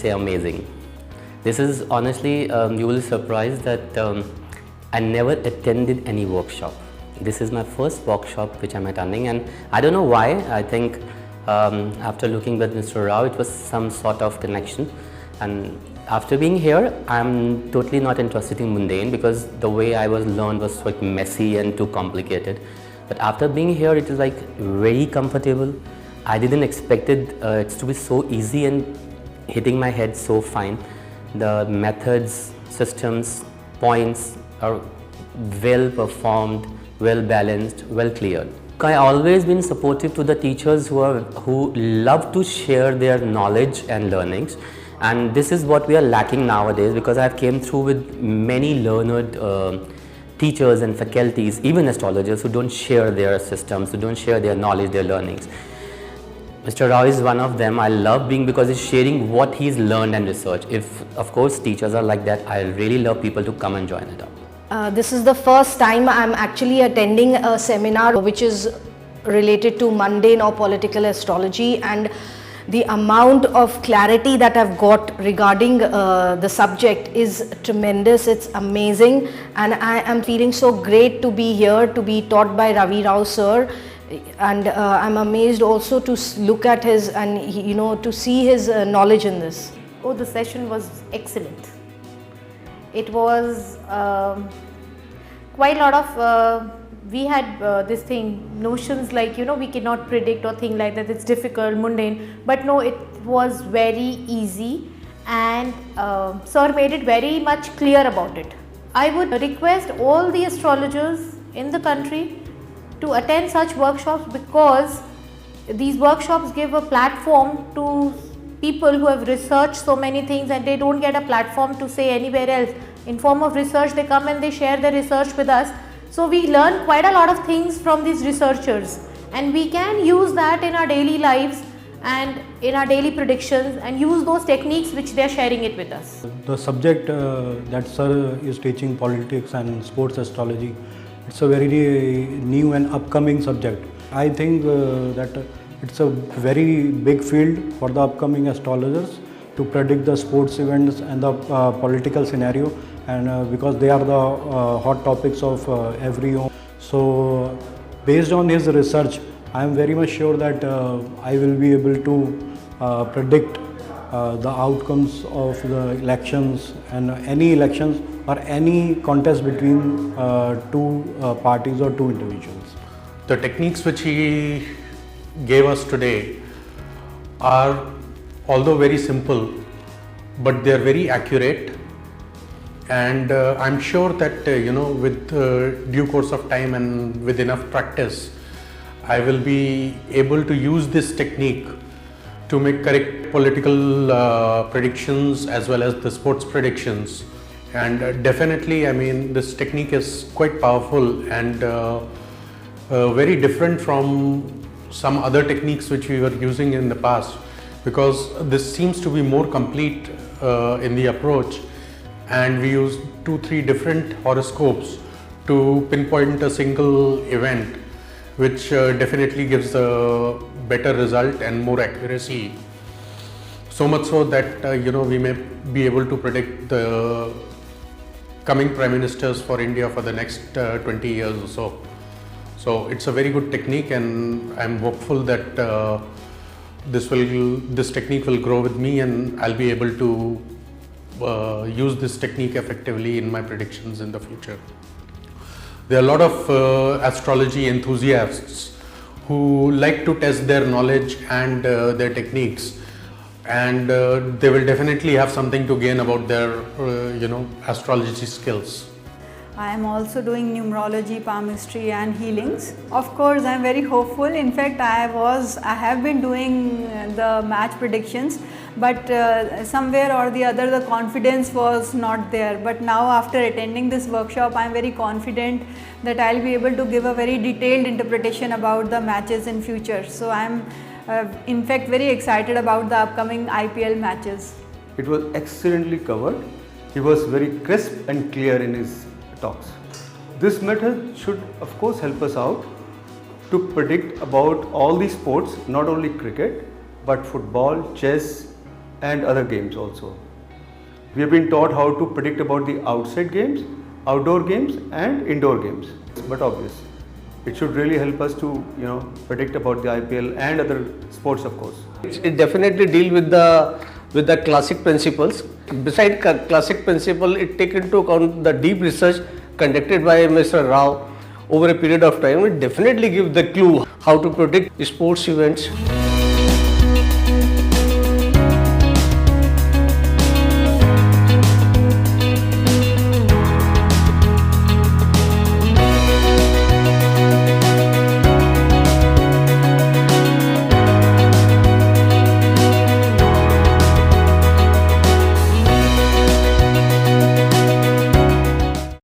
say amazing. This is honestly, you will be surprised that I never attended any workshop. This is my first workshop which I'm attending, and I don't know why. I think after looking with Mr. Rao, it was some sort of connection. And after being here, I'm totally not interested in mundane, because the way I was learned was like messy and too complicated. But after being here, it is like very comfortable. I didn't expect it to be so easy and hitting my head so fine. The methods, systems, points are well performed, well balanced, well cleared. I always been supportive to the teachers who love to share their knowledge and learnings. And this is what we are lacking nowadays, because I've came through with many learned teachers and faculties, even astrologers, who don't share their systems, who don't share their knowledge, their learnings. Mr. Rao is one of them. I love being, because he's sharing what he's learned and researched. If, of course, teachers are like that, I really love people to come and join it up. This is the first time I'm actually attending a seminar which is related to mundane or political astrology, and the amount of clarity that I've got regarding the subject is tremendous. It's amazing, and I am feeling so great to be here, to be taught by Ravi Rao sir, and I'm amazed also to look at his and to see his knowledge in this. Oh, the session was excellent. It was quite a lot of we had this thing, notions like, we cannot predict or thing like that, it's difficult, mundane, but no, it was very easy, and sir made it very much clear about it. I would request all the astrologers in the country to attend such workshops, because these workshops give a platform to people who have researched so many things, and they don't get a platform to say anywhere else. In form of research, they come and they share their research with us. So we learn quite a lot of things from these researchers, and we can use that in our daily lives and in our daily predictions, and use those techniques which they are sharing it with us. The subject that sir is teaching, politics and sports astrology, it's a very new and upcoming subject. I think that it's a very big field for the upcoming astrologers to predict the sports events and the political scenario, and because they are the hot topics of every home. So based on his research, I am very much sure that I will be able to predict the outcomes of the elections, and any elections or any contest between two parties or two individuals. The techniques which he gave us today are, although very simple, but they are very accurate, and I'm sure that with due course of time and with enough practice, I will be able to use this technique to make correct political predictions as well as the sports predictions. And definitely, I mean, this technique is quite powerful and very different from some other techniques which we were using in the past, because this seems to be more complete in the approach, and we use 2-3 different horoscopes to pinpoint a single event, which definitely gives a better result and more accuracy. So much so that we may be able to predict the coming prime ministers for India for the next 20 years or so. So it's a very good technique, and I'm hopeful that this technique will grow with me, and I'll be able to use this technique effectively in my predictions in the future. There are a lot of astrology enthusiasts who like to test their knowledge and their techniques, and they will definitely have something to gain about their astrology skills. I am also doing numerology, palmistry and healings. Of course, I am very hopeful. In fact, I have been doing the match predictions, but somewhere or the other the confidence was not there. But now, after attending this workshop, I am very confident that I will be able to give a very detailed interpretation about the matches in future. So I am in fact very excited about the upcoming IPL matches. It was excellently covered. He was very crisp and clear in his talks. This method should of course help us out to predict about all the sports, not only cricket but football, chess, and other games also. We have been taught how to predict about the outside games, outdoor games and indoor games. But obvious, it should really help us to predict about the IPL and other sports, of course. It definitely deal with the classic principles. Beside classic principle, it take into account the deep research conducted by Mr. Rao over a period of time. It definitely give the clue how to predict sports events.